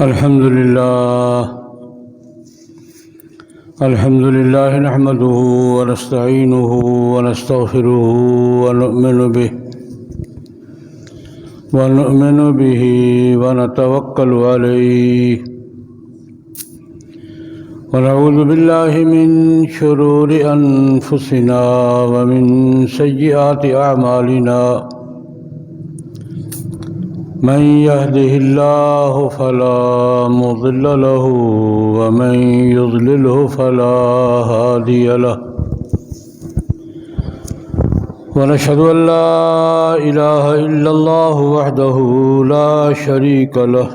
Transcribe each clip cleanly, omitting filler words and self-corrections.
الحمد لله نحمده ونستعينه ونستغفره ونؤمن به ونتوكل عليه ونعوذ بالله من شرور أنفسنا ومن سيئات أعمالنا من يهده الله فلا مضل له ومن يضلله فلا هادي له ونشهد أن لا إله إلا الله وحده لا شريك له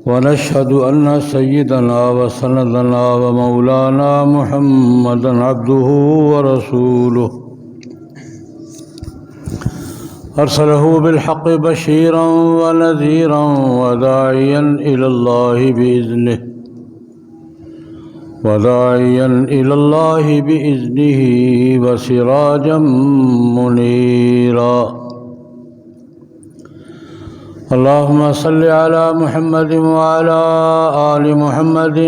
ونشهد أن سيدنا وسندنا ومولانا محمدا عبده ورسوله أرسله بالحق بشيرا ونذيرا وداعيا إلى الله بإذنه وسراجا منيرا اللهم صل على محمد وعلى آل محمد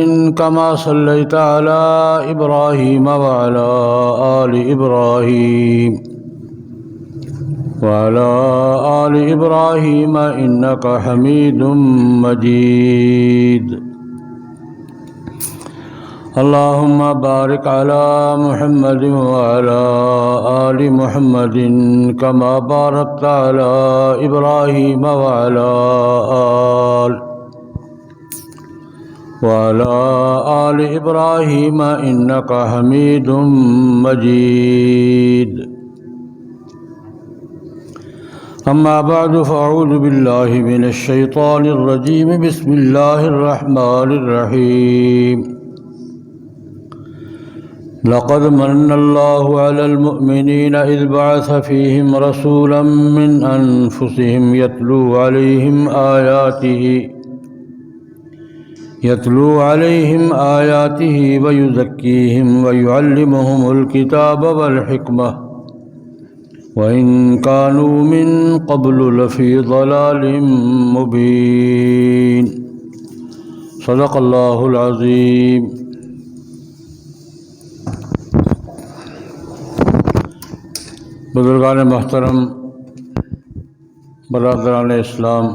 كما صليت على إبراهيم وعلى آل إبراهيم إنك حميد مجيد اللهم بارك على محمد وعلى آل محمد كما باركت على إبراهيم وعلى آل إبراهيم إنك حميد مجيد أما بعد فأعوذ بالله من الشيطان الرجيم بسم الله الرحمن الرحيم لقد من الله على المؤمنين إذ بعث فيهم رسولا من أنفسهم يتلو عليهم آياته ويزكيهم ويعلمهم الكتاب والحكمة وإن كانوا من قبل لفي ضلال مبين صدق الله العظيم بزرگان محترم، برادران اسلام،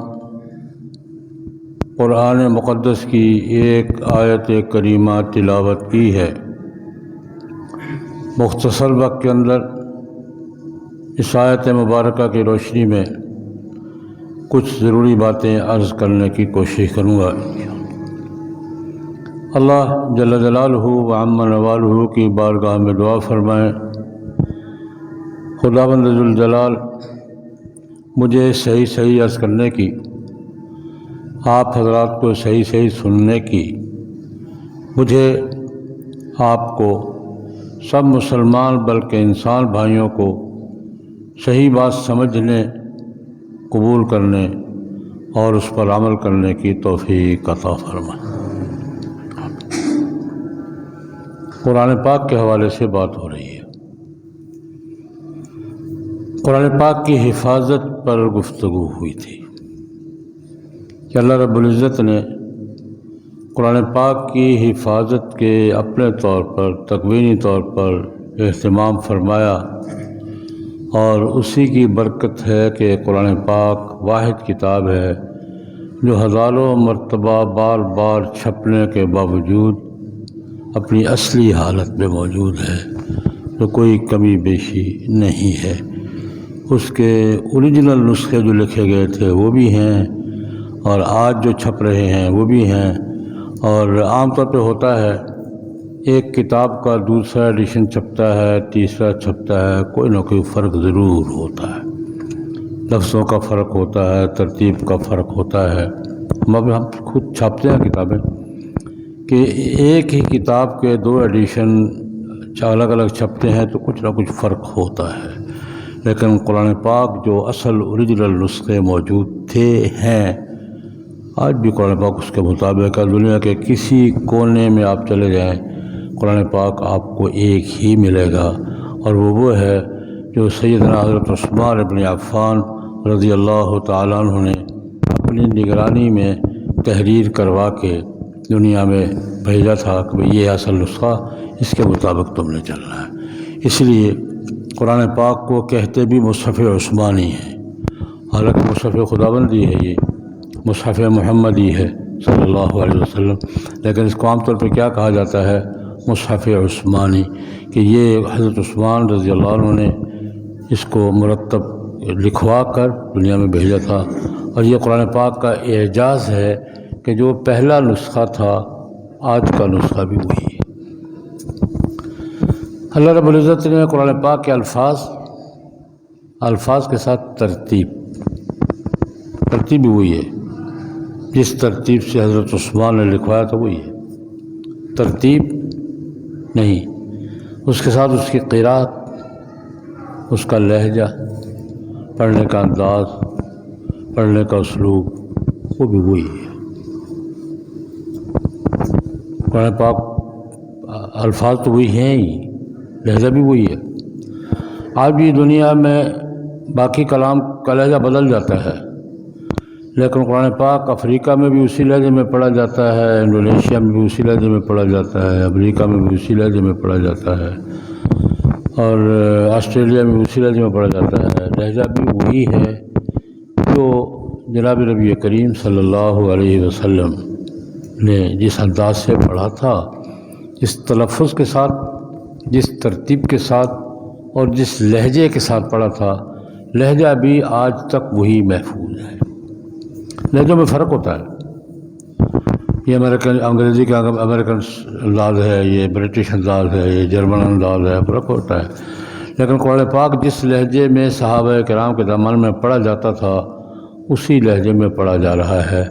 قرآن مقدس کی ایک آیت کریمہ تلاوت کی ہے۔ مختصر وقت کے اندر اس آیت مبارکہ کی روشنی میں کچھ ضروری باتیں عرض کرنے کی کوشش کروں گا۔ اللہ جل جلالہ و عم نوالہ کی بارگاہ میں دعا فرمائیں، خداوند ذوالجلال مجھے صحیح عرض کرنے کی، آپ حضرات کو صحیح سننے کی، مجھے آپ کو سب مسلمان بلکہ انسان بھائیوں کو صحیح بات سمجھنے، قبول کرنے اور اس پر عمل کرنے کی توفیق عطا فرمائے۔ قرآن پاک کے حوالے سے بات ہو رہی ہے۔ قرآن پاک کی حفاظت پر گفتگو ہوئی تھی کہ اللہ رب العزت نے قرآن پاک کی حفاظت کے اپنے طور پر تکوینی طور پر اہتمام فرمایا، اور اسی کی برکت ہے کہ قرآن پاک واحد کتاب ہے جو ہزاروں مرتبہ بار چھپنے کے باوجود اپنی اصلی حالت میں موجود ہے، تو کوئی کمی بیشی نہیں ہے۔ اس کے اوریجنل نسخے جو لکھے گئے تھے وہ بھی ہیں، اور آج جو چھپ رہے ہیں وہ بھی ہیں، اور عام طور پہ ہوتا ہے ایک کتاب کا دوسرا ایڈیشن چھپتا ہے، تیسرا چھپتا ہے، کوئی نہ کوئی فرق ضرور ہوتا ہے، لفظوں کا فرق ہوتا ہے، ترتیب کا فرق ہوتا ہے۔ ہم خود چھاپتے ہیں کتابیں کہ ایک ہی کتاب کے دو ایڈیشن الگ الگ چھپتے ہیں تو کچھ نہ کچھ فرق ہوتا ہے، لیکن قرآن پاک جو اصل اوریجنل نسخے موجود ہیں، آج بھی قرآن پاک اس کے مطابق ہے۔ دنیا کے کسی کونے میں آپ چلے جائیں، قرآن پاک آپ کو ایک ہی ملے گا، اور وہ ہے جو سیدنا حضرت عثمان ابن عفان رضی اللہ تعالیٰ عنہ نے اپنی نگرانی میں تحریر کروا کے دنیا میں بھیجا تھا کہ بھئی یہ اصل نسخہ، اس کے مطابق تم نے چلنا ہے۔ اس لیے قرآن پاک کو کہتے بھی مصحف عثمانی ہے، حالانکہ مصحف خداوندی ہے، یہ مصحف محمدی ہے صلی اللہ علیہ وسلم، لیکن اس کو عام طور پہ کیا کہا جاتا ہے؟ مصحف عثمانی، کہ یہ حضرت عثمان رضی اللہ عنہ نے اس کو مرتب لکھوا کر دنیا میں بھیجا تھا۔ اور یہ قرآن پاک کا اعجاز ہے کہ جو پہلا نسخہ تھا آج کا نسخہ بھی وہی ہے۔ اللہ رب العزت نے قرآن پاک کے الفاظ کے ساتھ ترتیب بھی وہی ہے، جس ترتیب سے حضرت عثمان نے لکھوایا تھا وہی ہے، ترتیب نہیں، اس کے ساتھ اس کی قرات، اس کا لہجہ، پڑھنے کا انداز، پڑھنے کا اسلوب، وہ بھی وہی ہے۔ قرآن پاک الفاظ تو وہی ہیں ہی، لہجہ بھی وہی ہے۔ آج بھی دنیا میں باقی کلام کا لہجہ بدل جاتا ہے، لیکن قرآن پاک افریقہ میں بھی اسی لہجے میں پڑھا جاتا ہے، انڈونیشیا میں بھی اسی لہجے میں پڑھا جاتا ہے، امریکہ میں بھی اسی لہجے میں پڑھا جاتا ہے، اور آسٹریلیا میں بھی اسی لہجے میں پڑھا جاتا ہے۔ لہجہ بھی وہی ہے جو جناب نبی کریم صلی اللہ علیہ وسلم نے جس انداز سے پڑھا تھا، جس تلفظ کے ساتھ، جس ترتیب کے ساتھ اور جس لہجے کے ساتھ پڑھا تھا، لہجہ بھی آج تک وہی محفوظ ہے۔ لہجوں میں فرق ہوتا ہے، یہ انگریزی کا امریکن انداز ہے، یہ برٹش انداز ہے، یہ جرمن انداز ہے، فرق ہوتا ہے، لیکن قرآن پاک جس لہجے میں صحابہ کرام کے زمانے میں پڑھا جاتا تھا اسی لہجے میں پڑھا جا رہا ہے۔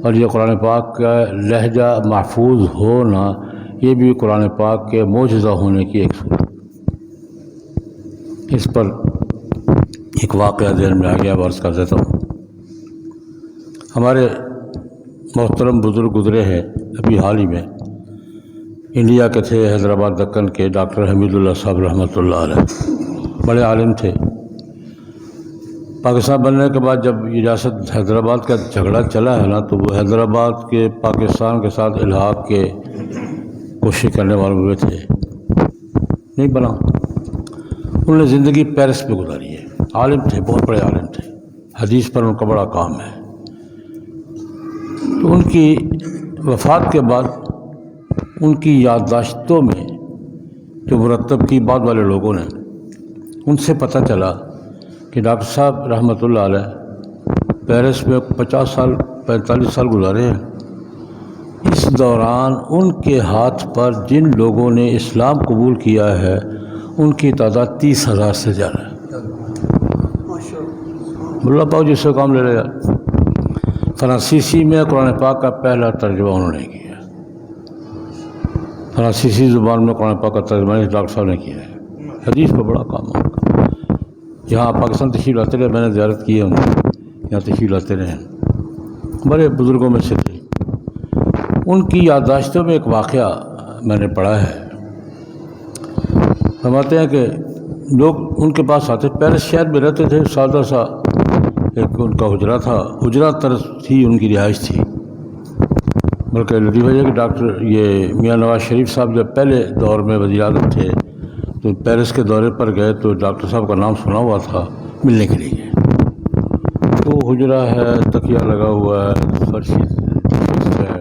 اور یہ قرآن پاک کا لہجہ محفوظ ہونا، یہ بھی قرآن پاک کے معجزہ ہونے کی ایک صورت۔ اس پر ایک واقعہ ذہن میں آ گیا، عرض کر دیتا ہوں۔ ہمارے محترم بزرگ گزرے ہیں ابھی حال ہی میں، انڈیا کے تھے، حیدرآباد دکن کے، ڈاکٹر حمید اللہ صاحب رحمۃ اللہ علیہ، بڑے عالم تھے۔ پاکستان بننے کے بعد جب ریاست حیدرآباد کا جھگڑا چلا ہے نا، تو وہ حیدرآباد کے پاکستان کے ساتھ الحاق کے کوشش کرنے والوں میں تھے، نہیں بنا۔ انہوں نے زندگی پیرس میں گزاری ہے، عالم تھے، بہت بڑے عالم تھے، حدیث پر ان کا بڑا کام ہے۔ تو ان کی وفات کے بعد ان کی یادداشتوں میں جو مرتب کی بعد والے لوگوں نے، ان سے پتہ چلا کہ ڈاکٹر صاحب رحمۃ اللہ علیہ پیرس میں 45 سال گزارے ہیں۔ اس دوران ان کے ہاتھ پر جن لوگوں نے اسلام قبول کیا ہے ان کی تعداد 30,000 سے زیادہ ہے۔ ملا پاؤ جس سے کام لے لے جائے۔ فرانسیسی میں قرآن پاک کا پہلا ترجمہ انہوں نے کیا، فرانسیسی زبان میں قرآن پاک کا ترجمہ ڈاکٹر صاحب نے کیا ہے۔ حدیث پر بڑا کام ہے ان کا۔ یہاں پاکستان تشریف لاتے رہے، میں نے زیارت کی ہے ان کو، یہاں تشریف لاتے رہے ہیں، بڑے بزرگوں میں سے تھے۔ ان کی یادداشتوں میں ایک واقعہ میں نے پڑھا ہے، فرماتے ہیں کہ لوگ ان کے پاس آتے، پیرس شہر میں رہتے تھے، سادہ سا ایک ان کا حجرہ تھا، حجرہ طرز تھی ان کی رہائش تھی۔ بلکہ لطیفہ یہ کہ ڈاکٹر یہ میاں نواز شریف صاحب جب پہلے دور میں وزیر اعظم تھے تو پیرس کے دورے پر گئے تو ڈاکٹر صاحب کا نام سنا ہوا تھا، ملنے کے لیے گئے۔ تو حجرہ ہے، تکیہ لگا ہوا ہے، فرشی ہے،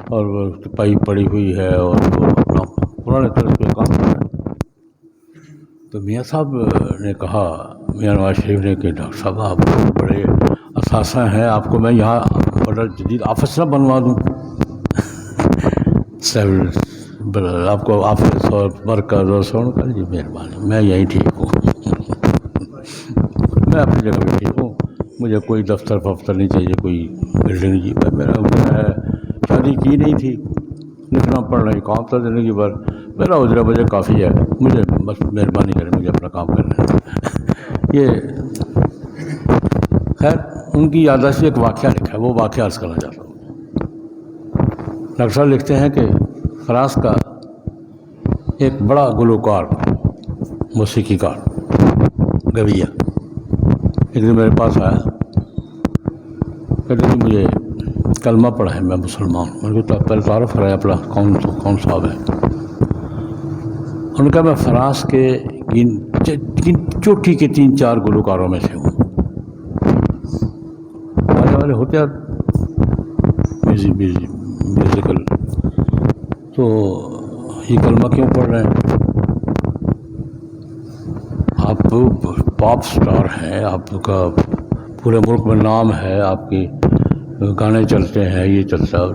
اور پائی پڑی ہوئی ہے، اور وہ اپنا پرانے طرز پہ کام کر رہے ہیں۔ تو میاں صاحب نے کہا، میاں نواز شریف نے کہ ڈاکٹر صاحب آپ بڑے اثاثہ ہیں، آپ کو میں یہاں بڑا جدید آفس نہ بنوا دوں؟ آپ کو آفس اور مرکز اور سون کر جی مہربانی، میں یہیں ٹھیک ہوں، میں اپنی جگہ پہ ٹھیک ہوں، مجھے کوئی دفتر ففتر نہیں چاہیے، کوئی بلڈنگ جی، میرا حجرہ ہے، شادی کی نہیں تھی، لکھنا پڑھنا ہی کام تھا زندگی بھر، میرا حجرہ مجھے کافی ہے، مجھے بس مہربانی کریں، مجھے اپنا کام کرنا ہے۔ یہ خیر ان کی یادداشت ایک واقعہ لکھا ہے، وہ واقعہ عرض کرنا چاہتا ہوں۔ ڈاکٹر صاحب لکھتے ہیں کہ فرانس کا ایک بڑا گلوکار، موسیقی کار، گویا، ایک دن میرے پاس آیا، کہتے کہ مجھے کلمہ پڑھا ہے، میں مسلمان ہوں۔ میں نے کہا پہلے تعارف کرایا اپنا، کون صاحب ہے؟ انہوں نے کہا میں فرانس کے چوٹی کے 3-4 گلوکاروں میں سے ہوں۔ آنے والے ہوتے ہیں میوزیکل، تو یہ کلمہ کیوں پڑھ رہے ہیں؟ آپ پاپ سٹار ہیں، آپ کا پورے ملک میں نام ہے، آپ کی گانے چلتے ہیں، یہ چلتا ہے،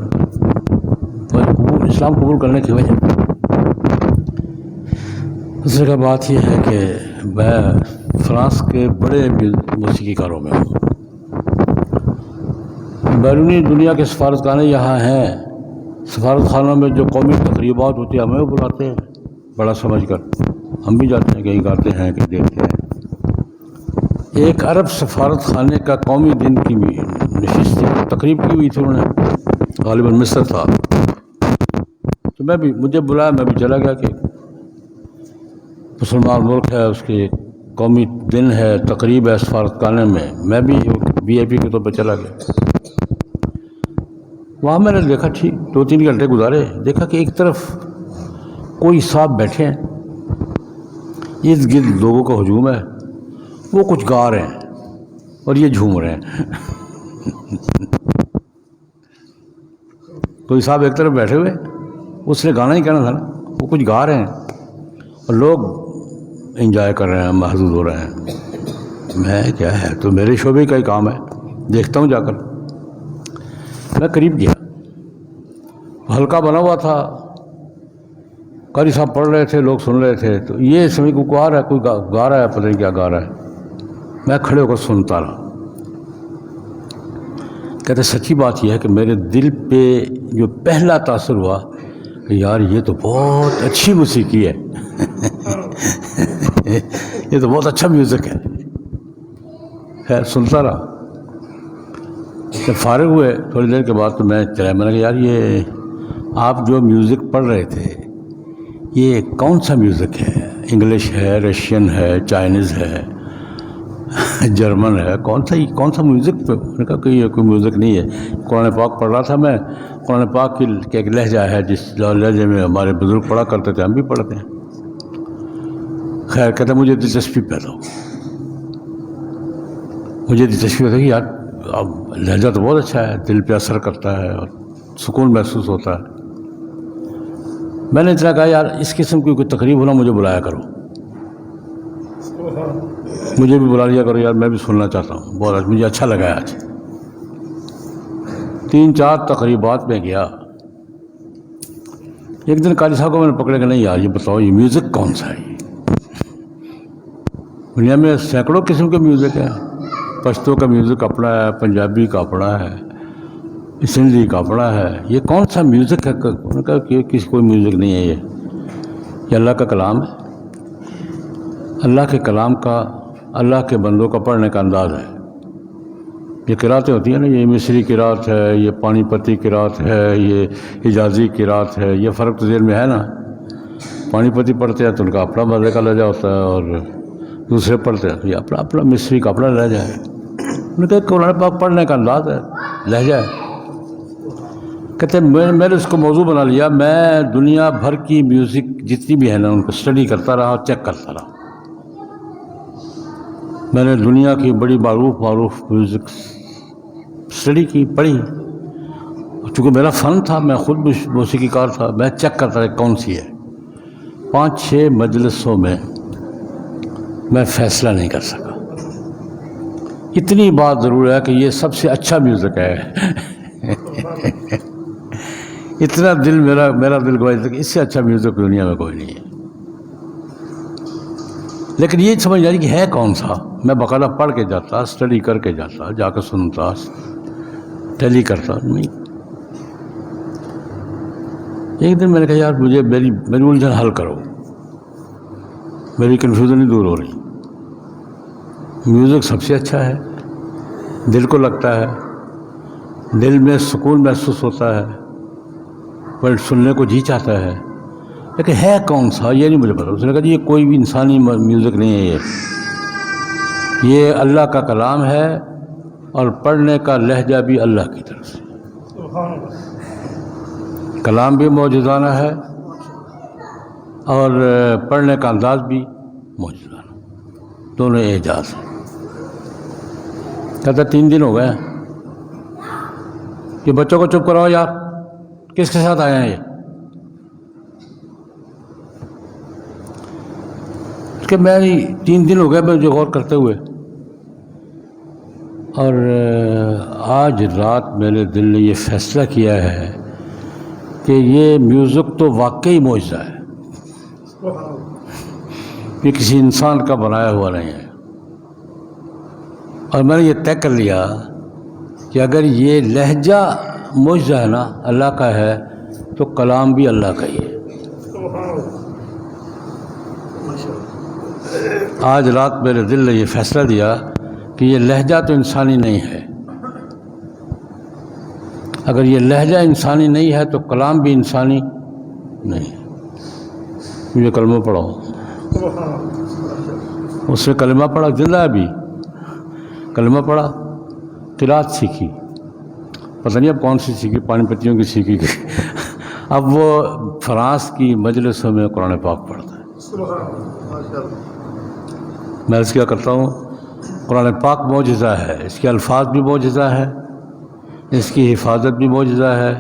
اسلام قبول کرنے کی وجہ دوسرے کا بات یہ ہے کہ میں فرانس کے بڑے موسیقی کاروں میں ہوں۔ بیرونی دنیا کے سفارت خانے یہاں ہیں، سفارت خانوں میں جو قومی تقریبات ہوتی ہیں ہمیں بلاتے ہیں بڑا سمجھ کر، ہم بھی جاتے ہیں، کہیں گاتے ہیں، کہیں دیکھتے ہیں۔ ایک عرب سفارت خانے کا قومی دن کی نشست تقریب کی ہوئی تھی انہوں نے، غالباً مصر تھا، تو مجھے بلایا، میں بھی چلا گیا کہ مسلمان ملک ہے، اس کی قومی دن ہے، تقریب ہے سفارت خانے میں بھی VIP کے طور پہ چلا گیا۔ وہاں میں نے دیکھا، ٹھیک 2-3 گھنٹے گزارے، دیکھا کہ ایک طرف کوئی صاحب بیٹھے ہیں، ارد گرد لوگوں کا ہجوم ہے، وہ کچھ گا رہے ہیں اور یہ جھوم رہے ہیں۔ کوئی صاحب ایک طرف بیٹھے ہوئے، اس نے گانا ہی کہنا تھا نا، وہ کچھ گا رہے ہیں اور لوگ انجوائے کر رہے ہیں، محظوظ ہو رہے ہیں۔ میں کیا ہے، تو میرے شعبے کا ہی کام ہے، دیکھتا ہوں جا کر۔ میں قریب گیا، ہلکا بنا ہوا تھا، قاری صاحب پڑھ رہے تھے، لوگ سن رہے تھے، تو یہ سمجھ کو آ رہا ہے، کوئی گا رہا ہے، پتہ نہیں کیا گا رہا ہے۔ میں کھڑے ہو کر سنتا رہا۔ کہتے سچی بات یہ ہے کہ میرے دل پہ جو پہلا تاثر ہوا کہ یار یہ تو بہت اچھی موسیقی ہے، یہ تو بہت اچھا میوزک ہے۔ خیر سنتا رہا، جب فارغ ہوئے تھوڑی دیر کے بعد تو میں چلا، میں نے کہا یار یہ آپ جو میوزک پڑھ رہے تھے یہ کون سا میوزک ہے؟ انگلش ہے، رشین ہے، چائنیز ہے، جرمن ہے، کون سا میوزک پہ؟ میں نے کہا کہ یہ کوئی میوزک نہیں ہے، قرآن پاک پڑھ رہا تھا میں، قرآن پاک کی ایک لہجہ ہے جس لہجے میں ہمارے بزرگ پڑھا کرتے تھے، ہم بھی پڑھتے ہیں۔ خیر کہتا مجھے دلچسپی پیدا ہو، مجھے دلچسپی ہوتا ہے کہ یار اب لہجہ تو بہت اچھا ہے، دل پہ اثر کرتا ہے اور سکون محسوس ہوتا ہے۔ میں نے اتنا کہا یار اس قسم کی کوئی تقریب ہونا مجھے بلایا کرو، مجھے بھی بلا لیا کرو یار، میں بھی سننا چاہتا ہوں، بہت مجھے اچھا لگا ہے آج۔ 3-4 تقریبات میں گیا، ایک دن قاری صاحب کو میں نے پکڑے کہ نہیں یار یہ بتاؤ یہ میوزک کون سا ہے؟ دنیا میں سینکڑوں قسم کے میوزک ہیں، پشتو کا میوزک اپنا ہے، پنجابی کا اپنا ہے، سندھی کا اپنا ہے، یہ کون سا میوزک ہے؟ انہوں نے کہا کہ کسی کوئی میوزک نہیں ہے، یہ اللہ کا کلام ہے، اللہ کے کلام کا، اللہ کے بندوں کا پڑھنے کا انداز ہے۔ یہ قراتیں ہوتی ہیں نا، یہ مصری قرات ہے، یہ پانی پتی قرات ہے، یہ حجازی قرات ہے، یہ فرق تو ذہن میں ہے نا۔ پانی پتی پڑھتے ہیں تو ان کا اپنا مزے کا لہجہ ہوتا ہے، اور دوسرے پڑھتے ہیں یہ اپنا مصری کا اپنا لہجہ ہے۔ انہوں نے کہا قرآن پاک پڑھنے کا انداز ہے، لہجہ ہے۔ کہتے ہیں میں نے اس کو موضوع بنا لیا، میں دنیا بھر کی میوزک جتنی بھی ہے نا ان کو اسٹڈی کرتا رہا، چیک کرتا رہا۔ میں نے دنیا کی بڑی معروف میوزک اسٹڈی کی، پڑھی، چونکہ میرا فن تھا، میں خود بھی موسیقی کار تھا، میں چیک کرتا رہا کون سی ہے۔ 5-6 مجلسوں میں میں فیصلہ نہیں کر سکا۔ اتنی بات ضرور ہے کہ یہ سب سے اچھا میوزک ہے۔ اتنا دل میرا دل گواہ کہ اس سے اچھا میوزک دنیا میں کوئی نہیں ہے۔ لیکن یہ سمجھ جائے کہ ہے کون سا، میں باقاعدہ پڑھ کے جاتا، اسٹڈی کر کے جاتا، جا کے سنتا، ٹیلی کرتا نہیں۔ ایک دن میں نے کہا یار مجھے میری الجھن حل کرو، میری کنفیوژن ہی دور ہو رہی۔ میوزک سب سے اچھا ہے، دل کو لگتا ہے، دل میں سکون محسوس ہوتا ہے، پر سننے کو جی چاہتا ہے، لیکن ہے کون سا یہ نہیں مجھے پتا۔ اس نے کہا جی یہ کوئی بھی انسانی میوزک نہیں ہے، یہ اللہ کا کلام ہے اور پڑھنے کا لہجہ بھی اللہ کی طرف سے، کلام بھی معجزانہ ہے اور پڑھنے کا انداز بھی معجزانہ، دونوں اعجاز ہیں۔ کہتا 3 دن ہو گئے کہ بچوں کو چپ کراؤ یار، کس کے ساتھ آئے ہیں یہ؟ کہ میں 3 دن ہو گئے مجھے غور کرتے ہوئے، اور آج رات میرے دل نے یہ فیصلہ کیا ہے کہ یہ میوزک تو واقعی معجزہ ہے، یہ کسی انسان کا بنایا ہوا نہیں ہے۔ اور میں نے یہ طے کر لیا کہ اگر یہ لہجہ معجزہ ہے نا، اللہ کا ہے، تو کلام بھی اللہ کا ہی ہے۔ آج رات میرے دل نے یہ فیصلہ دیا کہ یہ لہجہ تو انسانی نہیں ہے، اگر یہ لہجہ انسانی نہیں ہے تو کلام بھی انسانی نہیں ہے۔ مجھے کلمہ پڑھاؤ، اس نے کلمہ پڑھا، زندہ ابھی کلمہ پڑھا، قرات سیکھی، پتہ نہیں اب کون سی سیکھی، پانی پتیوں کی سیکھی اب وہ فرانس کی مجلسوں میں قرآن پاک پڑھتا ہے۔ میں اس کیا کرتا ہوں، قرآن پاک معجزہ ہے، اس کے الفاظ بھی معجزہ ہے، اس کی حفاظت بھی معجزہ ہے،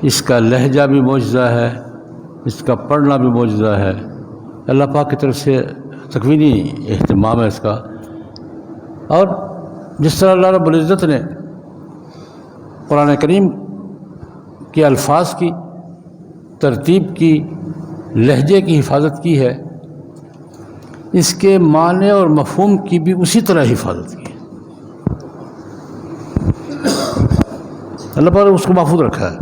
اس کا لہجہ بھی معجزہ ہے، اس کا پڑھنا بھی معجزہ ہے۔ اللہ پاک کی طرف سے تکوینی اہتمام ہے اس کا۔ اور جس طرح اللہ رب العزت نے قرآن کریم کے الفاظ کی ترتیب کی، لہجے کی حفاظت کی ہے، اس کے معنی اور مفہوم کی بھی اسی طرح حفاظت کی ہے۔ اللہ پاک نے اس کو محفوظ رکھا ہے۔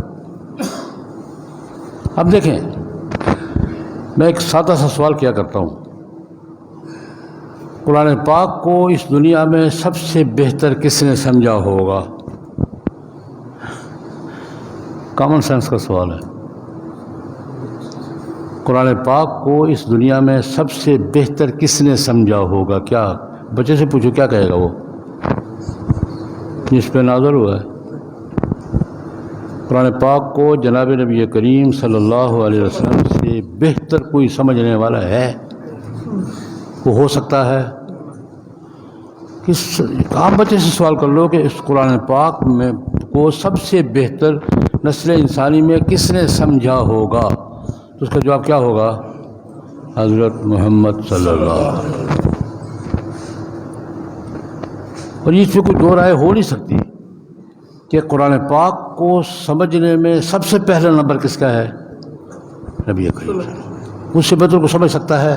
اب دیکھیں، میں ایک سادہ سا سوال کیا کرتا ہوں، قرآن پاک کو اس دنیا میں سب سے بہتر کس نے سمجھا ہوگا؟ کامن سینس کا سوال ہے۔ قرآن پاک کو اس دنیا میں سب سے بہتر کس نے سمجھا ہوگا؟ کیا بچے سے پوچھو، کیا کہے گا وہ جس پہ نازل ہوا ہے؟ قرآن پاک کو جناب نبی کریم صلی اللہ علیہ وسلم سے بہتر کوئی سمجھنے والا ہے؟ وہ ہو سکتا ہے؟ آپ بچے سے سوال کر لو کہ اس قرآن پاک میں کو سب سے بہتر نسل انسانی میں کس نے سمجھا ہوگا، تو اس کا جواب کیا ہوگا؟ حضرت محمد صلی اللہ علیہ وسلم۔ اور اس پہ کوئی دو رائے ہو نہیں سکتی کہ قرآن پاک کو سمجھنے میں سب سے پہلا نمبر کس کا ہے؟ نبی کریم۔ اس سے بہتر کو سمجھ سکتا ہے؟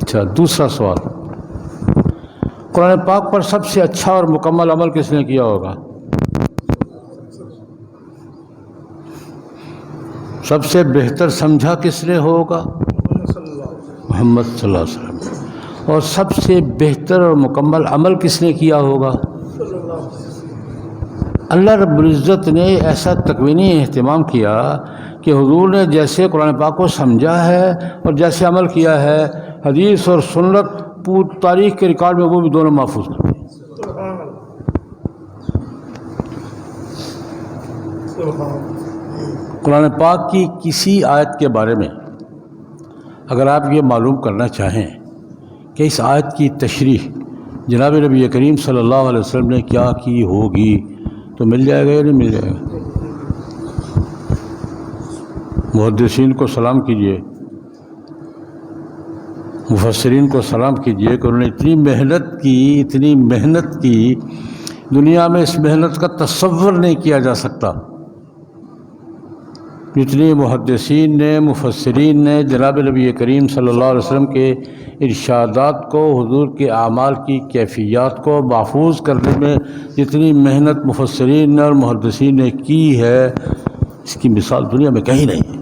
اچھا، دوسرا سوال، قرآن پاک پر سب سے اچھا اور مکمل عمل کس نے کیا ہوگا؟ سب سے بہتر سمجھا کس نے ہوگا؟ محمد صلی اللہ علیہ وسلم۔ اور سب سے بہتر اور مکمل عمل کس نے کیا ہوگا؟ اللہ رب العزت نے ایسا تکوینی اہتمام کیا کہ حضور نے جیسے قرآن پاک کو سمجھا ہے اور جیسے عمل کیا ہے، حدیث اور سنت پوری تاریخ کے ریکارڈ میں وہ بھی دونوں محفوظ کر دیں۔ قرآن پاک کی کسی آیت کے بارے میں اگر آپ یہ معلوم کرنا چاہیں کہ اس آیت کی تشریح جناب نبی کریم صلی اللہ علیہ وسلم نے کیا کی ہوگی تو مل جائے گا یا نہیں مل جائے گا؟ محدثین کو سلام کیجئے، مفسرین کو سلام کیجئے کہ انہوں نے اتنی محنت کی، دنیا میں اس محنت کا تصور نہیں کیا جا سکتا۔ جتنی محدثین نے، مفسرین نے جناب نبی کریم صلی اللہ علیہ وسلم کے ارشادات کو، حضور کے اعمال کی کیفیات کو محفوظ کرنے میں جتنی محنت مفسرین نے اور محدثین نے کی ہے، اس کی مثال دنیا میں کہیں نہیں ہے۔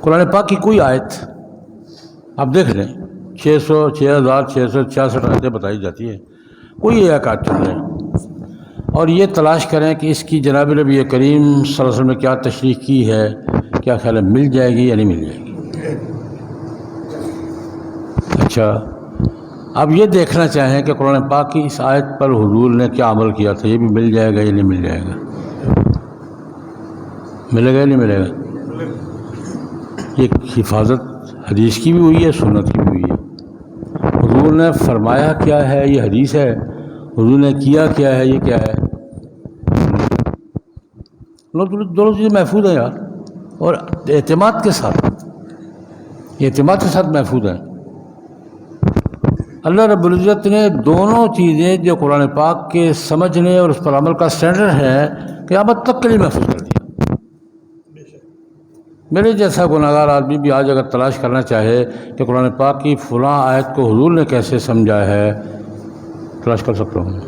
قرآن پاک کی کوئی آیت آپ دیکھ لیں، 6666 آیتیں بتائی جاتی ہیں، کوئی ایک آیت چل لیں اور یہ تلاش کریں کہ اس کی جناب نبی کریم صلی اللہ علیہ وسلم نے کیا تشریح کی ہے، کیا خیال ہے مل جائے گی یا نہیں مل جائے گی؟ اچھا، اب یہ دیکھنا چاہیں کہ قرآن پاک کی اس آیت پر حضور نے کیا عمل کیا تھا، یہ بھی مل جائے گا یا نہیں مل جائے گا؟ ملے گا یا نہیں ملے گا؟ یہ حفاظت حدیث کی بھی ہوئی ہے، سنت کی بھی ہوئی ہے۔ حضور نے فرمایا کیا ہے یہ حدیث ہے، حضور نے کیا کیا ہے یہ کیا ہے؟ دونوں چیزیں محفوظ ہیں یار، اور اعتماد کے ساتھ محفوظ ہیں۔ اللہ رب العزت نے دونوں چیزیں جو قرآن پاک کے سمجھنے اور اس پر عمل کا سٹینڈرڈ ہے قیامت تک کے لیے محفوظ کر دیا۔ میرے جیسا گناہگار آدمی بھی آج اگر تلاش کرنا چاہے کہ قرآن پاک کی فلاں آیت کو حضور نے کیسے سمجھا ہے، تلاش کر سکتا ہوں۔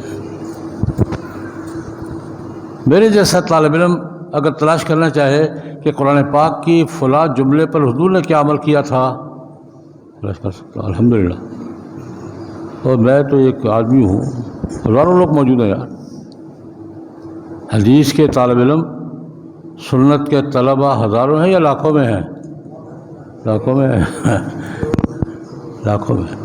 میرے جیسا طالب علم اگر تلاش کرنا چاہے کہ قرآن پاک کی فلاں جملے پر حضور نے کیا عمل کیا تھا، تلاش کر سکتا ہوں الحمدللہ۔ اور میں تو ایک آدمی ہوں، ہزاروں لوگ موجود ہیں یار، حدیث کے طالب علم، سنت کے طلبہ ہزاروں ہیں یا لاکھوں میں ہیں؟ لاکھوں میں ہیں، لاکھوں میں۔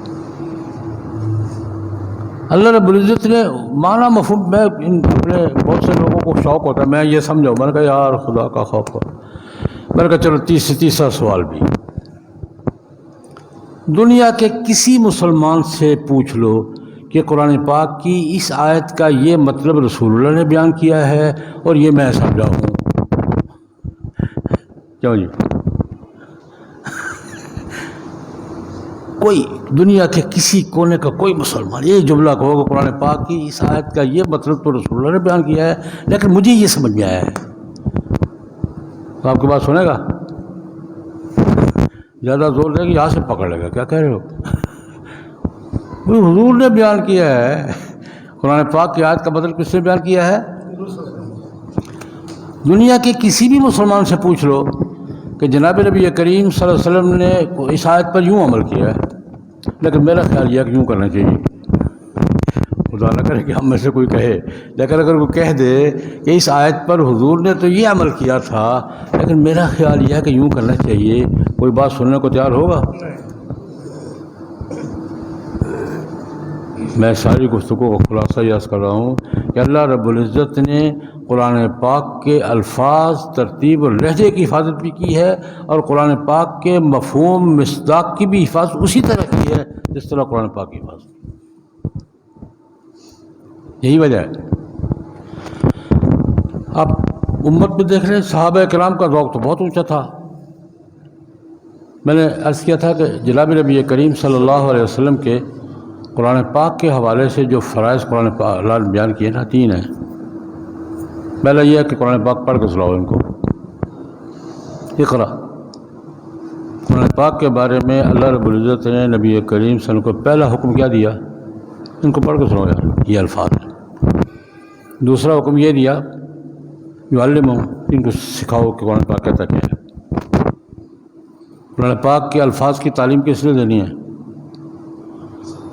اللہ رب العزت نے معنی مفہوم، میں اپنے بہت سے لوگوں کو شوق ہوتا ہے میں یہ سمجھاؤں، میں نے کہا یار خدا کا خوف کرو، میں نے کہا چلو تیسرا سوال بھی، دنیا کے کسی مسلمان سے پوچھ لو کہ قرآن پاک کی اس آیت کا یہ مطلب رسول اللہ نے بیان کیا ہے اور یہ میں سمجھا ہوں، کیوں جی؟ کوئی دنیا کے کسی کونے کا کوئی مسلمان یہ جملہ کہو کہ قرآن پاک کی اس آیت کا یہ مطلب تو رسول اللہ نے بیان کیا ہے لیکن مجھے یہ سمجھ میں آیا ہے، تو آپ کی بات سنے گا؟ زیادہ زور دے کہ یہاں سے پکڑ لے گا، کیا کہہ رہے ہو؟ وہ حضور نے بیان کیا ہے، قرآن پاک کی آیت کا مطلب کس نے بیان کیا ہے؟ دنیا کے کسی بھی مسلمان سے پوچھ لو کہ جناب نبی کریم صلی اللہ علیہ وسلم نے اس آیت پر یوں عمل کیا ہے، لیکن میرا خیال یہ ہے کہ یوں کرنا چاہیے، خدا نہ کرے کہ ہم میں سے کوئی کہے، لیکن اگر وہ کہہ دے کہ اس آیت پر حضور نے تو یہ عمل کیا تھا لیکن میرا خیال یہ ہے کہ یوں کرنا چاہیے، کوئی بات سننے کو تیار ہوگا؟ میں ساری گفتگو کا خلاصہ یاد کر رہا ہوں کہ اللہ رب العزت نے قرآن پاک کے الفاظ، ترتیب اور لہجے کی حفاظت بھی کی ہے اور قرآن پاک کے مفہوم مصداق کی بھی حفاظت اسی طرح کی ہے جس طرح قرآن پاک کی حفاظت، یہی وجہ ہے۔ اب امت میں دیکھ رہے ہیں صحابہ کرام کا ذوق تو بہت اونچا تھا، میں نے عرض کیا تھا کہ جناب نبی کریم صلی اللہ علیہ وسلم کے قرآن پاک کے حوالے سے جو فرائض قرآن پاک اللہ نے بیان کیے نا 3 ہیں۔ پہلا یہ ہے کہ قرآن پاک پڑھ کے سناؤ ان کو، اقرا۔ قرآن پاک کے بارے میں اللہ رب العزت نے نبی کریم صلی اللہ علیہ وسلم کو پہلا حکم کیا دیا؟ ان کو پڑھ کے سناؤ یار، یہ الفاظ ہیں۔ دوسرا حکم یہ دیا یعلمہم، ان کو سکھاؤ کہ قرآن پاک کہتا کیا ہے۔ قرآن پاک کے الفاظ کی تعلیم کس نے دینی ہے؟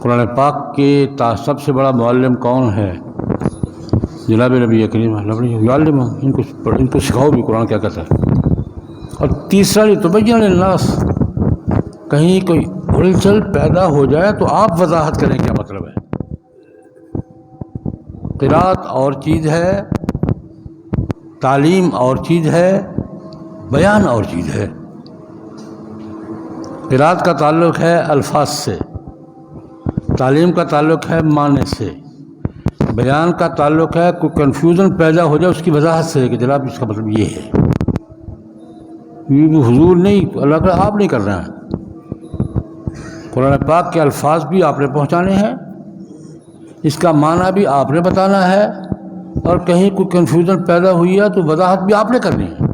قرآن پاک کے سب سے بڑا معلم کون ہے؟ جناب نبی کریم یعلمہم، ان کو سکھاؤ بھی قرآن کیا کہتا ہے۔ اور تیسرا لتبین للناس، کہیں کوئی ہلچل پیدا ہو جائے تو آپ وضاحت کریں کیا مطلب ہے۔ قرات اور چیز ہے، تعلیم اور چیز ہے، بیان اور چیز ہے۔ قرات کا تعلق ہے الفاظ سے، تعلیم کا تعلق ہے معنی سے، بیان کا تعلق ہے کوئی کنفیوژن پیدا ہو جائے اس کی وضاحت سے کہ جناب اس کا مطلب یہ ہے، یہ حضور نہیں، اللہ کا آپ نہیں کر رہے ہیں۔ قرآن پاک کے الفاظ بھی آپ نے پہنچانے ہیں، اس کا معنی بھی آپ نے بتانا ہے، اور کہیں کوئی کنفیوژن پیدا ہوئی ہے تو وضاحت بھی آپ نے کرنی ہے۔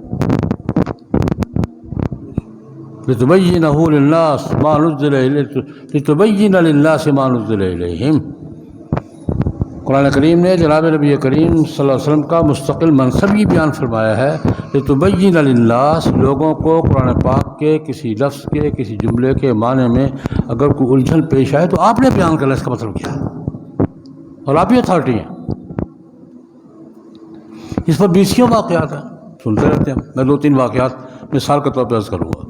لِتُبَيِّنَهُ لِلنَّاسِ مَا نُزِّلَ إِلَيْهِمْ لِتُبَيِّنَ لِلنَّاسِ مَا نُزِّلَ إِلَيْهِمْ۔ قرآن کریم نے جناب نبی کریم صلی اللہ علیہ وسلم کا مستقل منصب یہ بیان فرمایا ہے لِتُبَيِّنَ لِلنَّاسِ، لوگوں کو قرآن پاک کے کسی لفظ کے، کسی جملے کے معنی میں اگر کوئی الجھن پیش آئے تو آپ نے بیان کرنا اس کا مطلب کیا ہے، اور آپ ہی اتھارٹی ہیں۔ اس پر 20 واقعات ہیں، سنتے رہتے ہیں، میں 2-3 واقعات مثال کے طور پہ عرض کروں گا۔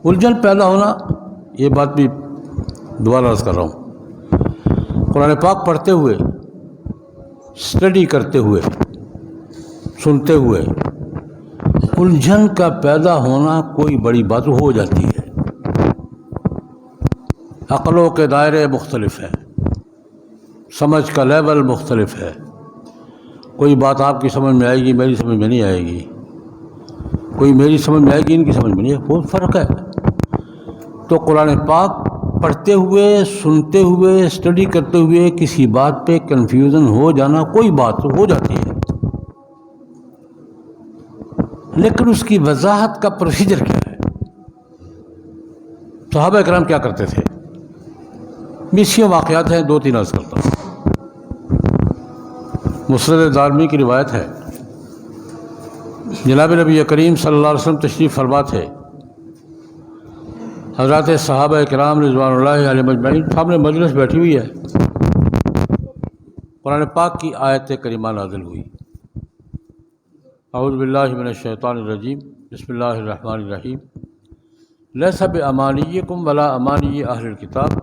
الجھن پیدا ہونا یہ بات بھی دوبارہ عرض کر رہا ہوں، قرآن پاک پڑھتے ہوئے، اسٹڈی کرتے ہوئے، سنتے ہوئے الجھن کا پیدا ہونا کوئی بڑی بات ہو جاتی ہے۔ عقلوں کے دائرے مختلف ہیں، سمجھ کا لیول مختلف ہے، کوئی بات آپ کی سمجھ میں آئے گی، میری سمجھ میں نہیں آئے گی، کوئی میری سمجھ میں آئے گی، ان کی سمجھ میں نہیں ہے، بہت فرق ہے۔ تو قرآن پاک پڑھتے ہوئے، سنتے ہوئے، اسٹڈی کرتے ہوئے کسی بات پہ کنفیوژن ہو جانا کوئی بات ہو جاتی ہے، لیکن اس کی وضاحت کا پروسیجر کیا ہے؟ صحابہ کرام کیا کرتے تھے؟ بیسیوں واقعات ہیں، 2-3 عرض کرتا ہوں۔ مسند دارمی کی روایت ہے، جناب نبی کریم صلی اللہ علیہ وسلم تشریف فرما تھے، حضرات صحابہ کرام رضوان اللہ علیہم اجمعین سامنے مجلس بیٹھی ہوئی ہے، قرآن پاک کی آیت کریمہ نازل ہوئی۔ اعوذ باللہ من الشیطان الرجیم، بسم اللہ الرحمن الرحیم، لیس بامانیکم ولا امانی اہل الکتاب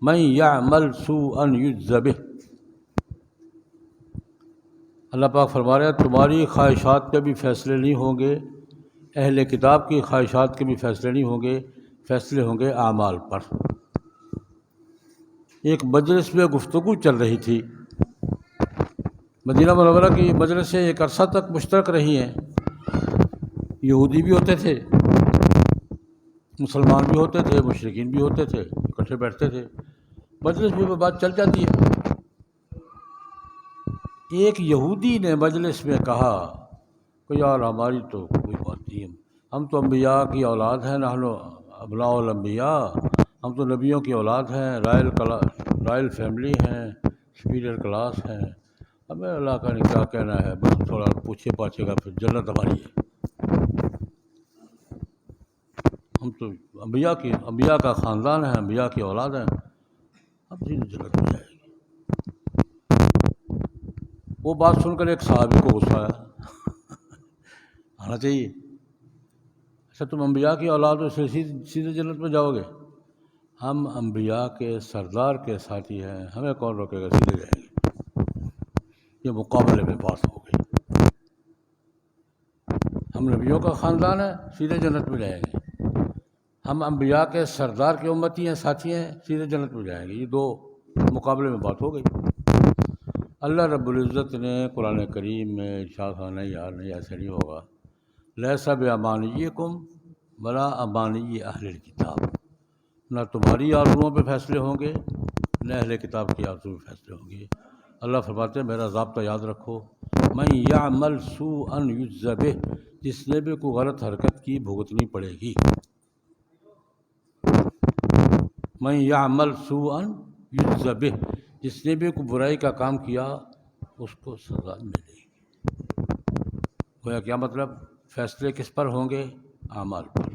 من یعمل سوءا یجز بہ۔ اللہ پاک فرما رہے ہیں تمہاری خواہشات کے بھی فیصلے نہیں ہوں گے، اہل کتاب کی خواہشات کے بھی فیصلے نہیں ہوں گے، فیصلے ہوں گے اعمال پر۔ ایک مجلس میں گفتگو چل رہی تھی، مدینہ منورہ کی مجلسیں ایک عرصہ تک مشترک رہی ہیں، یہودی بھی ہوتے تھے، مسلمان بھی ہوتے تھے، مشرکین بھی ہوتے تھے، اکٹھے بیٹھتے تھے، مجلس میں بات چل جاتی ہے۔ ایک یہودی نے مجلس میں کہا کہ یار ہماری تو کوئی بات نہیں ہے، ہم تو انبیاء کی اولاد ہیں، نحن ابناء الانبیاء، ہم تو نبیوں کی اولاد ہیں، رائل فیملی ہیں، سپیریئر کلاس ہیں، ہمیں اللہ کا کیا کہنا ہے، بس تھوڑا پوچھے پاچھے گا پھر جنت ہماری ہے، ہم تو انبیاء کا خاندان ہے، انبیاء کی اولاد ہیں، اب جنت ہو جائے گی۔ وہ بات سن کر ایک صحابی کو غصہ آنا چاہیے، اچھا تم انبیاء کی اولاد ہو سیدھے جنت میں جاؤ گے؟ ہم انبیاء کے سردار کے ساتھی ہیں، ہمیں کون روکے گا، سیدھے جائیں گے۔ یہ مقابلے میں بات ہو گئی، ہم نبیوں کا خاندان ہے، سیدھے جنت میں جائیں گے، ہم انبیاء کے سردار کے امتی ہیں، ساتھی ہیں، سیدھے جنت میں جائیں گے۔ یہ دو مقابلے میں بات ہو گئی۔ اللہ رب العزت نے قرآن کریم میں ارشاد فرمایا نہیں یار، نہیں ایسے نہیں ہوگا، لیس بامانیکم ولا امانی اہل الکتاب، نہ تمہاری آرزوؤں پہ فیصلے ہوں گے، نہ اہل کتاب کی آرزوؤں پہ فیصلے ہوں گے۔ اللہ فرماتے ہیں میرا ضابطہ یاد رکھو، من یعمل سوءا یجز بہ، جس نے بھی کوئی غلط حرکت کی بھگتنی پڑے گی، من یعمل سوءا یجز بہ، جس نے بھی کوئی برائی کا کام کیا اس کو سزا ملے گی۔ گویا کیا مطلب؟ فیصلے کس پر ہوں گے؟ اعمال پر،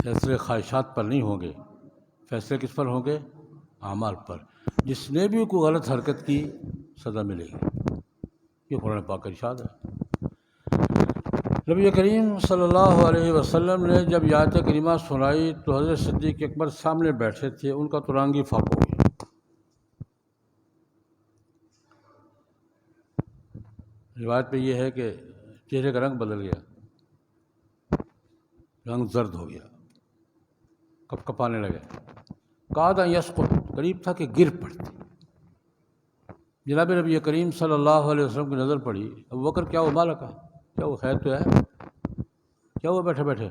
فیصلے خواہشات پر نہیں ہوں گے، فیصلے کس پر ہوں گے؟ اعمال پر۔ جس نے بھی کوئی غلط حرکت کی سزا ملے گی، یہ قرآن پاک کا ارشاد ہے۔ نبی کریم صلی اللہ علیہ وسلم نے جب یہ آیت کریمہ سنائی تو حضرت صدیق اکبر سامنے بیٹھے تھے، ان کا تو رنگ ہی فاق ہو گیا۔ روایت پہ یہ ہے کہ چہرے کا رنگ بدل گیا، رنگ زرد ہو گیا، کپ کپانے لگے، کاد ان یسقط، قریب تھا کہ گر پڑتے۔ جناب نبی کریم صلی اللہ علیہ وسلم کی نظر پڑی، ابو بکر کیا وہ مالک ہے، کیا وہ خیر تو ہے، کیا وہ بیٹھے بیٹھے؟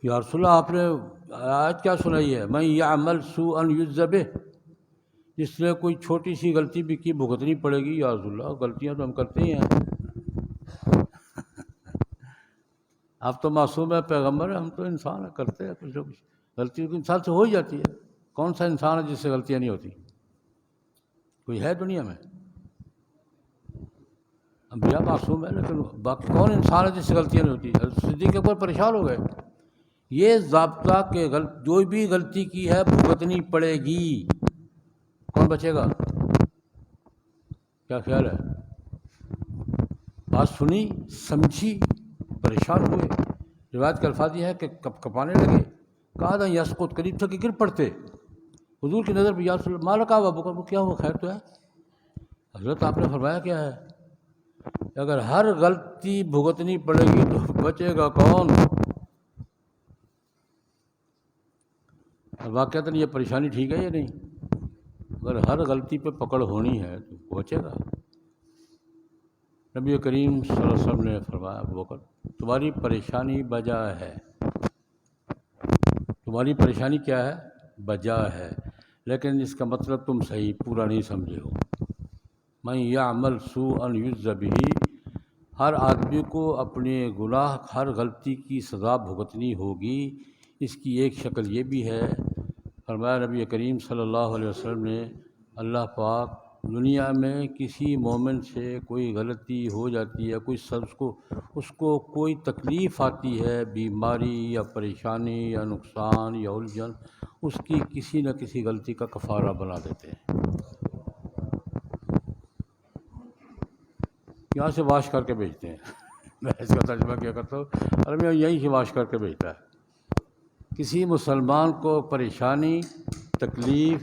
یا رسول اللہ آپ نے آیت کیا سنائی ہے، من یعمل سوءا یجز بہ، جس نے کوئی چھوٹی سی غلطی بھی کی بھگتنی پڑے گی۔ یا رسول اللہ غلطیاں تو ہم کرتے ہی ہیں، آپ تو معصوم ہے، پیغمبر ہے، ہم تو انسان ہیں، کرتے ہیں کچھ نہ کچھ، غلطی تو انسان سے ہو ہی جاتی ہے، کون سا انسان ہے جس سے غلطیاں نہیں ہوتی؟ کوئی ہے دنیا میں؟ انبیاء معصوم ہے، لیکن باقی کون انسان ہے جس سے غلطیاں نہیں ہوتی؟ صدیق کے اوپر پریشان ہو گئے، یہ ضابطہ کہ جو بھی غلطی کی ہے بھگتنی پڑے گی، کون بچے گا؟ کیا خیال ہے؟ بات سنی، سمجھی، پریشان ہوئے۔ روایت کے الفاظ یہ ہے کہ کپ کپانے لگے، کہا یسقط، قریب تھا کہ گر پڑتے. حضور کی نظر پہ یا رسول اللہ مالک ابا بکر، وہ کیا ہوا، خیر تو ہے؟ حضرت آپ نے فرمایا کیا ہے، اگر ہر غلطی بھگتنی پڑے گی تو بچے گا کون؟ واقعتاً یہ پریشانی ٹھیک ہے یا نہیں؟ اگر ہر غلطی پہ پکڑ ہونی ہے تو بچے گا. نبی کریم صلی اللہ علیہ وسلم نے فرمایا ابو بکر تمہاری پریشانی بجا ہے، تمہاری پریشانی کیا ہے؟ بجا ہے، لیکن اس کا مطلب تم صحیح پورا نہیں سمجھے ہو. من یعمل سوءا یجز بہ، ہر آدمی کو اپنے گناہ، ہر غلطی کی سزا بھگتنی ہوگی. اس کی ایک شکل یہ بھی ہے، فرمایا نبی کریم صلی اللہ علیہ وسلم نے، اللہ پاک دنیا میں کسی مومن سے کوئی غلطی ہو جاتی ہے، کوئی اس کو کوئی تکلیف آتی ہے، بیماری یا پریشانی یا نقصان یا الجھن، اس کی کسی نہ کسی غلطی کا کفارہ بنا دیتے ہیں. یہاں سے واش کر کے بھیجتے ہیں. میں اس کا ترجمہ کیا کرتا ہوں، اور میں یہیں سے واش کر کے بھیجتا ہے. کسی مسلمان کو پریشانی، تکلیف،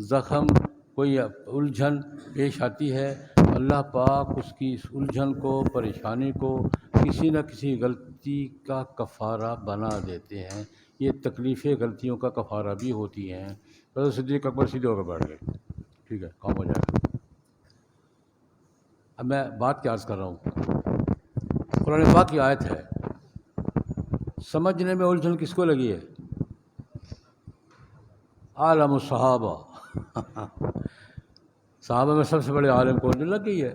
زخم، کوئی الجھن پیش آتی ہے، اللہ پاک اس کی اس الجھن کو، پریشانی کو کسی نہ کسی غلطی کا کفارہ بنا دیتے ہیں. یہ تکلیفیں غلطیوں کا کفارہ بھی ہوتی ہیں. حضرت صدیق اکبر سیدھے ہو کر بیٹھ گئے، ٹھیک ہے کام ہو جائے گا. اب میں بات کیا عرض کر رہا ہوں، قرآن پاک کی آیت ہے، سمجھنے میں الجھن کس کو لگی ہے؟ عالم الصحابہ. صحابہ میں سب سے بڑے عالم کو الجھن لگ گئی ہے.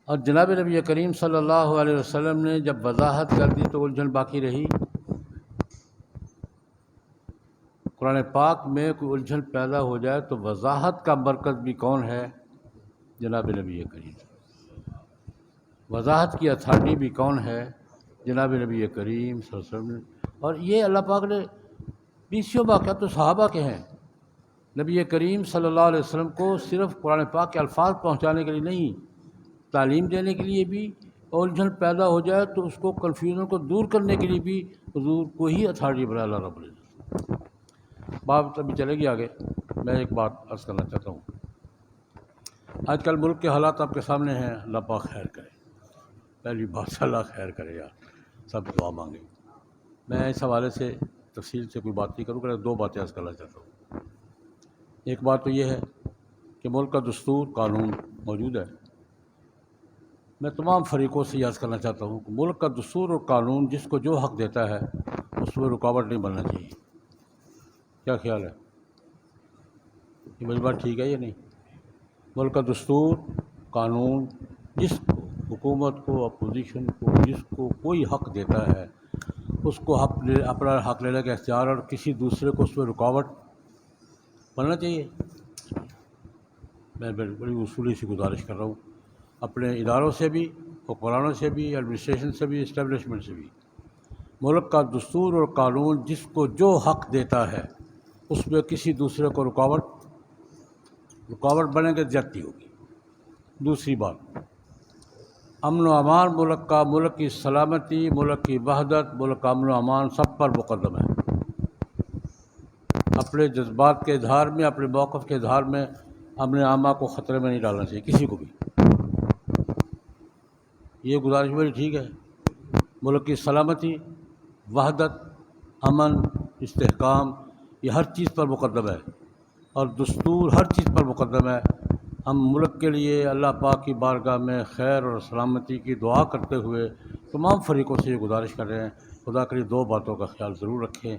اور جناب نبی کریم صلی اللہ علیہ وسلم نے جب وضاحت کر دی تو الجھن باقی رہی. قرآن پاک میں کوئی الجھن پیدا ہو جائے تو وضاحت کا مرکز بھی کون ہے؟ جناب نبی کریم. وضاحت کی اتھارٹی بھی کون ہے؟ جناب نبی کریم صلی اللہ علیہ وسلم. اور یہ اللہ پاک نے بیسیوں واقعات تو صحابہ کے ہیں. نبی کریم صلی اللہ علیہ وسلم کو صرف قرآن پاک کے الفاظ پہنچانے کے لیے نہیں، تعلیم دینے کے لیے بھی، الجھن پیدا ہو جائے تو اس کو، کنفیوژن کو دور کرنے کے لیے بھی حضور کو ہی اتھارٹی بنا اللہ رب العزت. بات ابھی چلے گی آگے. میں ایک بات عرض کرنا چاہتا ہوں. آج کل ملک کے حالات آپ کے سامنے ہیں، اللہ پاک خیر کرے. پہلی بات اللہ خیر کرے یار، سب دعا مانگے. میں اس حوالے سے تفصیل سے کوئی بات نہیں کروں گا، دو باتیں عرض کرنا چاہتا ہوں. ایک بات تو یہ ہے کہ ملک کا دستور، قانون موجود ہے. میں تمام فریقوں سے یہ عرض کرنا چاہتا ہوں کہ ملک کا دستور اور قانون جس کو جو حق دیتا ہے اس میں رکاوٹ نہیں بننا چاہیے. کیا خیال ہے؟ یہ میری بات ٹھیک ہے یا نہیں؟ ملک کا دستور، قانون جس کو، حکومت کو، اپوزیشن کو، جس کو کوئی حق دیتا ہے اس کو اپنا حق لینے کا اختیار، اور کسی دوسرے کو اس میں رکاوٹ بننا چاہیے. میں بڑی اصولی سی گزارش کر رہا ہوں اپنے اداروں سے بھی، حکمرانوں سے بھی، ایڈمنسٹریشن سے بھی، اسٹیبلشمنٹ سے بھی. ملک کا دستور اور قانون جس کو جو حق دیتا ہے اس میں کسی دوسرے کو رکاوٹ بنے گا، زیادتی ہوگی. دوسری بات، امن و امان ملک کا، ملک کی سلامتی، ملک کی وحدت، ملک کا امن و امان سب پر مقدم ہے. اپنے جذبات کے اظہار میں، اپنے موقف کے اظہار میں امن عامہ کو خطرے میں نہیں ڈالنا چاہیے کسی کو بھی. یہ گزارش میری ٹھیک ہے؟ ملک کی سلامتی، وحدت، امن، استحکام یہ ہر چیز پر مقدم ہے، اور دستور ہر چیز پر مقدم ہے. ہم ملک کے لیے اللہ پاک کی بارگاہ میں خیر اور سلامتی کی دعا کرتے ہوئے تمام فریقوں سے یہ گزارش کر رہے ہیں، خدا کے لیے دو باتوں کا خیال ضرور رکھیں.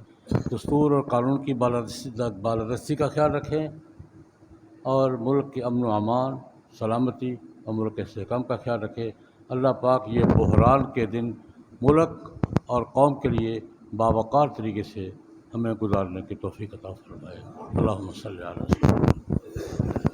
دستور اور قانون کی بالادستی کا خیال رکھیں، اور ملک کے امن و امان، سلامتی اور ملک کے استحکام کا خیال رکھیں. اللہ پاک یہ بحران کے دن ملک اور قوم کے لیے باوقار طریقے سے ہمیں گزارنے کی توفیق عطا فرمائے. اللہم صلی علی سیدنا